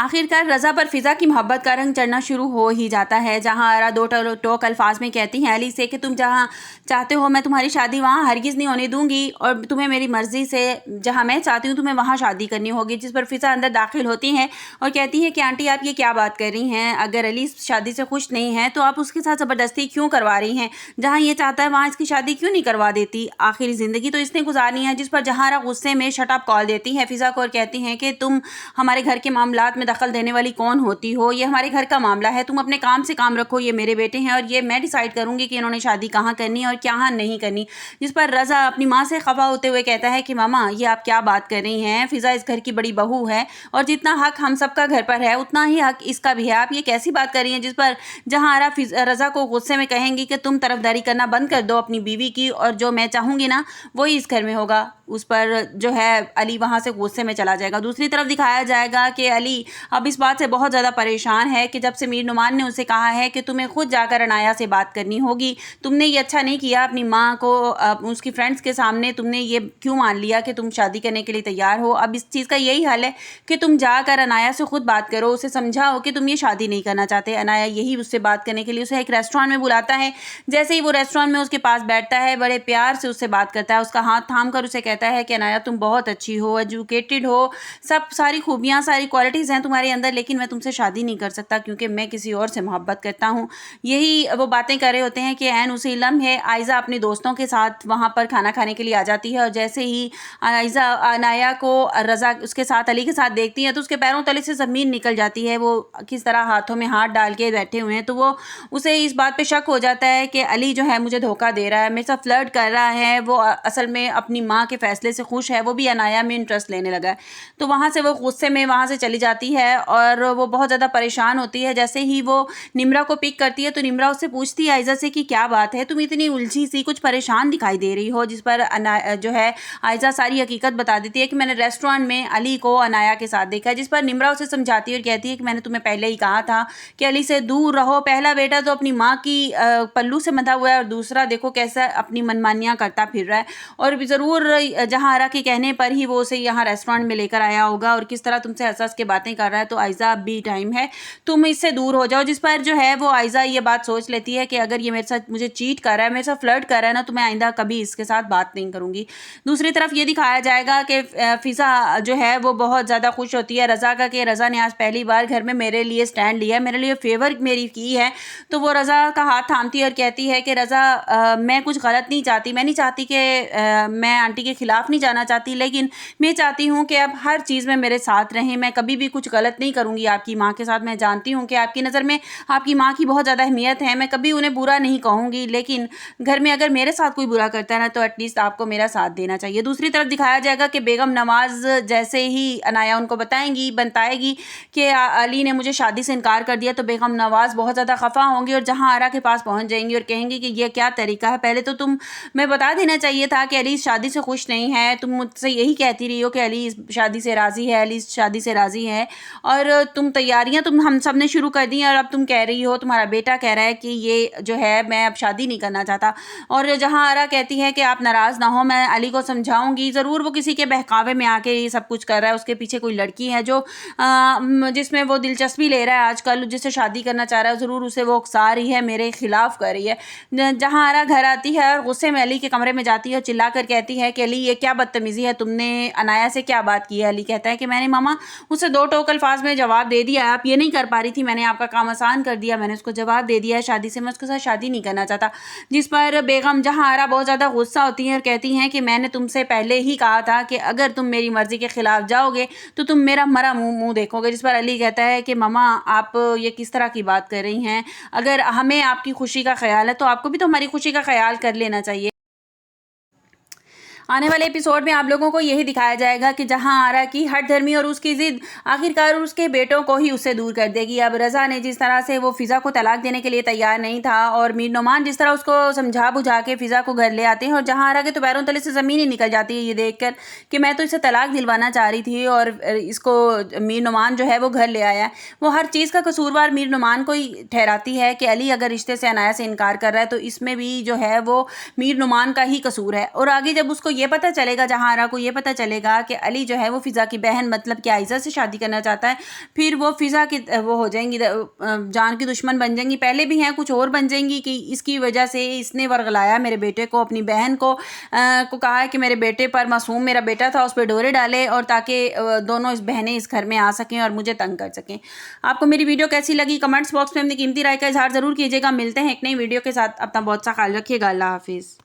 आखिरकार रज़ा पर फ़िज़ा की मोहब्बत का रंग चढ़ना शुरू हो ही जाता है। जहाँ आरा दो टोक अल्फाज में कहती हैं अली से कि तुम जहाँ चाहते हो मैं तुम्हारी शादी वहाँ हरगिज़ नहीं होने दूंगी और तुम्हें मेरी मर्ज़ी से जहाँ मैं चाहती हूँ तुम्हें वहाँ शादी करनी होगी। जिस पर फ़िज़ा अंदर दाखिल होती हैं और कहती हैं कि आंटी आप ये क्या बात कर रही हैं, अगर अली शादी से खुश नहीं है तो आप उसके साथ ज़बरदस्ती क्यों करवा रही हैं, जहाँ ये चाहता है वहाँ इसकी शादी क्यों नहीं करवा देती, आखिरी ज़िंदगी तो इसने गुजारनी है। जिस पर जहाँ गुस्से में शट अप कॉल देती हैं फ़िज़ा को और कहती हैं कि तुम हमारे घर के मामलात में दखल देने वाली कौन होती हो, ये हमारे घर का मामला है, तुम अपने काम से काम रखो, ये मेरे बेटे हैं और ये मैं डिसाइड करूंगी कि इन्होंने शादी कहाँ करनी है और कहाँ नहीं करनी। जिस पर रज़ा अपनी माँ से खफा होते हुए कहता है कि मामा ये आप क्या बात कर रही हैं, फ़िज़ा इस घर की बड़ी बहू है और जितना हक हम सबका घर पर है उतना ही हक इसका भी है, आप ये कैसी बात कर रही हैं। जिस पर जहाँ आरा रज़ा को गुस्से में कहेंगी कि तुम तरफदारी करना बंद कर दो अपनी बीवी की और जो मैं चाहूँगी ना वही इस घर में होगा। उस पर जो है अली वहाँ से गुस्से में चला जाएगा। दूसरी तरफ दिखाया जाएगा कि अली अब इस बात से बहुत ज़्यादा परेशान है कि जब से मीर नुमान ने उसे कहा है कि तुम्हें खुद जाकर अनाया से बात करनी होगी, तुमने ये अच्छा नहीं किया, अपनी माँ को उसकी फ्रेंड्स के सामने तुमने ये क्यों मान लिया कि तुम शादी करने के लिए तैयार हो। अब इस चीज़ का यही हल है कि तुम जाकर अनाया से खुद बात करो, उसे समझाओ कि तुम ये शादी नहीं करना चाहते। अनाया यही उससे बात करने के लिए उसे एक रेस्टोरेंट में बुलाता है। जैसे ही वो रेस्टोरेंट में उसके पास बैठता है बड़े प्यार से उससे बात करता है, उसका हाथ थाम कर उसे कहता है कि अनाया तुम बहुत अच्छी हो, एजुकेटेड हो, सब सारी खूबियाँ सारी क्वालिटीज़ हैं तुम्हारे अंदर, लेकिन मैं तुमसे शादी नहीं कर सकता क्योंकि मैं किसी और से मोहब्बत करता हूँ। यही वो बातें कर रहे होते हैं कि ऐन उसी लम्हे आयज़ा अपने दोस्तों के साथ वहाँ पर खाना खाने के लिए आ जाती है और जैसे ही आयज़ा अनाया को रज़ा उसके साथ अली के साथ देखती है तो उसके पैरों तले से ज़मीन निकल जाती है। वो किस तरह हाथों में हाथ डाल के बैठे हुए हैं, तो वो उसे इस बात पे शक हो जाता है कि अली जो है मुझे धोखा दे रहा है, मेरे साथ फ्लर्ट कर रहा है, वो असल में अपनी माँ के फ़ैसले से खुश है, वो भी अनाया में इंटरेस्ट लेने लगा है। तो वहाँ से वो गुस्से में वहाँ से चली जाती है और वो बहुत ज़्यादा परेशान होती है। जैसे ही वो निम्रा को पिक करती है तो निम्रा उससे पूछती है आयज़ा से कि क्या बात है, तुम इतनी उलझी सी कुछ परेशान दिखाई दे रही हो। जिस पर जो है आयज़ा सारी हकीकत बता देती है कि मैंने रेस्टोरेंट में अली को अनाया के साथ देखा है। जिस पर निम्रा उसे समझाती है और कहती है कि मैंने तुम्हें पहले ही कहा था कि अली से दूर रहो, पहला बेटा तो अपनी माँ की पल्लू से बंधा हुआ है और दूसरा देखो कैसा अपनी मनमानियाँ करता फिर रहा है और ज़रूर जहाँ आरा के कहने पर ही वो उसे यहाँ रेस्टोरेंट में लेकर आया होगा और किस तरह तुमसे हंस के बातें कर रहा है, तो आयज़ा अब भी टाइम है, तुम इससे दूर हो जाओ। जिस पर जो है वो आयज़ा ये बात सोच लेती है कि अगर ये मेरे साथ मुझे चीट कर रहा है, मेरे साथ फ्लर्ट कर रहा है ना, तो मैं आइंदा कभी इसके साथ बात नहीं करूँगी। दूसरी तरफ ये दिखाया जाएगा कि फ़िज़ा जो है वो बहुत ज़्यादा खुश होती है रज़ा का कि रज़ा ने आज पहली बार घर में मेरे लिए स्टैंड लिया है, मेरे लिए फेवर मेरी की है। तो वो रज़ा का हाथ थामती है और कहती है कि रज़ा मैं कुछ गलत नहीं चाहती, मैं नहीं चाहती कि मैं आंटी के ख़िलाफ़ नहीं जाना चाहती, लेकिन मैं चाहती हूँ कि अब हर चीज़ में मेरे साथ रहें, मैं कभी भी कुछ गलत नहीं करूँगी आपकी माँ के साथ। मैं जानती हूँ कि आपकी नज़र में आपकी माँ की बहुत ज़्यादा अहमियत है, मैं कभी उन्हें बुरा नहीं कहूँगी, लेकिन घर में अगर मेरे साथ कोई बुरा करता है ना तो एटलीस्ट आपको मेरा साथ देना चाहिए। दूसरी तरफ दिखाया जाएगा कि बेगम नवाज़ जैसे ही अनाया उनको बताएगी कि अली ने मुझे शादी से इनकार कर दिया, तो बेगम नवाज़ बहुत ज़्यादा खफा होंगी और जहाँ आरा के पास पहुँच जाएंगी और कहेंगी कि ये क्या तरीका है, पहले तो तुम मैं बता देना चाहिए था कि अली शादी से खुश नहीं है, तुम मुझसे यही कहती रही हो कि अली इस शादी से राज़ी है, अली इस शादी से राज़ी है और तुम तैयारियां तुम हम सब ने शुरू कर दी और अब तुम कह रही हो, तुम्हारा बेटा कह रहा है कि ये जो है मैं अब शादी नहीं करना चाहता। और जहाँ आरा कहती है कि आप नाराज़ ना हो, मैं अली को समझाऊंगी, ज़रूर वो किसी के बहकावे में आके ये सब कुछ कर रहा है, उसके पीछे कोई लड़की है जो जिसमें वो दिलचस्पी ले रहा है आजकल, जिससे शादी करना चाह रहा है, ज़रूर उसे वो उकसा रही है, मेरे खिलाफ़ कर रही है। जहाँ आरा घर आती है और गुस्से में अली के कमरे में जाती है और चिल्ला कर कहती है कि अली ये क्या बदतमीज़ी है, तुमने अनाया से क्या बात की है। अली कहता है कि मैंने मामा उसे दो टोक अल्फाज में जवाब दे दिया, आप ये नहीं कर पा रही थी, मैंने आपका काम आसान कर दिया, मैंने उसको जवाब दे दिया है शादी से, मैं उसके साथ शादी नहीं करना चाहता। जिस पर बेगम जहाँ आरा बहुत ज़्यादा गुस्सा होती हैं और कहती हैं कि मैंने तुमसे पहले ही कहा था कि अगर तुम मेरी मर्ज़ी के ख़िलाफ़ जाओगे तो तुम मेरा मरा मुँह देखोगे। जिस पर अली कहता है कि मामा आप ये किस तरह की बात कर रही हैं, अगर हमें आपकी खुशी का ख्याल है तो आपको भी तो हमारी खुशी का ख्याल कर लेना चाहिए। आने वाले एपिसोड में आप लोगों को यही दिखाया जाएगा कि जहां आरा की हट धर्मी और उसकी जिद आखिरकार उसके बेटों को ही उससे दूर कर देगी। अब रज़ा ने जिस तरह से वो फ़िज़ा को तलाक देने के लिए तैयार नहीं था और मीर नोमान जिस तरह उसको समझा बुझा के फ़िज़ा को घर ले आते हैं और जहां आरा के तो पैरों तले से ज़मीन ही निकल जाती है ये देखकर कि मैं तो इसे तलाक दिलवाना चाह रही थी और इसको मीर नोमान जो है वो घर ले आया। वो हर चीज़ का कसूरवार मीर नोमान को ही ठहराती है कि अली अगर रिश्ते से अनाया से इनकार कर रहा है तो इसमें भी जो है वो मीर नोमान का ही कसूर है। और आगे जब उसको ये पता चलेगा, जहांआरा को ये पता चलेगा कि अली जो है वो फ़िज़ा की बहन मतलब कि आयशा से शादी करना चाहता है, फिर वो फ़िज़ा की वो हो जाएंगी, जान की दुश्मन बन जाएंगी। पहले भी हैं, कुछ और बन जाएंगी कि इसकी वजह से इसने वर्गलाया मेरे बेटे को, अपनी बहन को कहा है कि मेरे बेटे पर, मासूम मेरा बेटा था, उस पर डोरे डाले, और ताकि दोनों इस बहनें इस घर में आ सकें और मुझे तंग कर सकें। आपको मेरी वीडियो कैसी लगी कमेंट्स बॉक्स में अपनी कीमती राय का इजहार ज़रूर कीजिएगा। मिलते हैं एक नई वीडियो के साथ। अपना बहुत सा ख्याल रखिएगा। अल्लाह हाफिज़।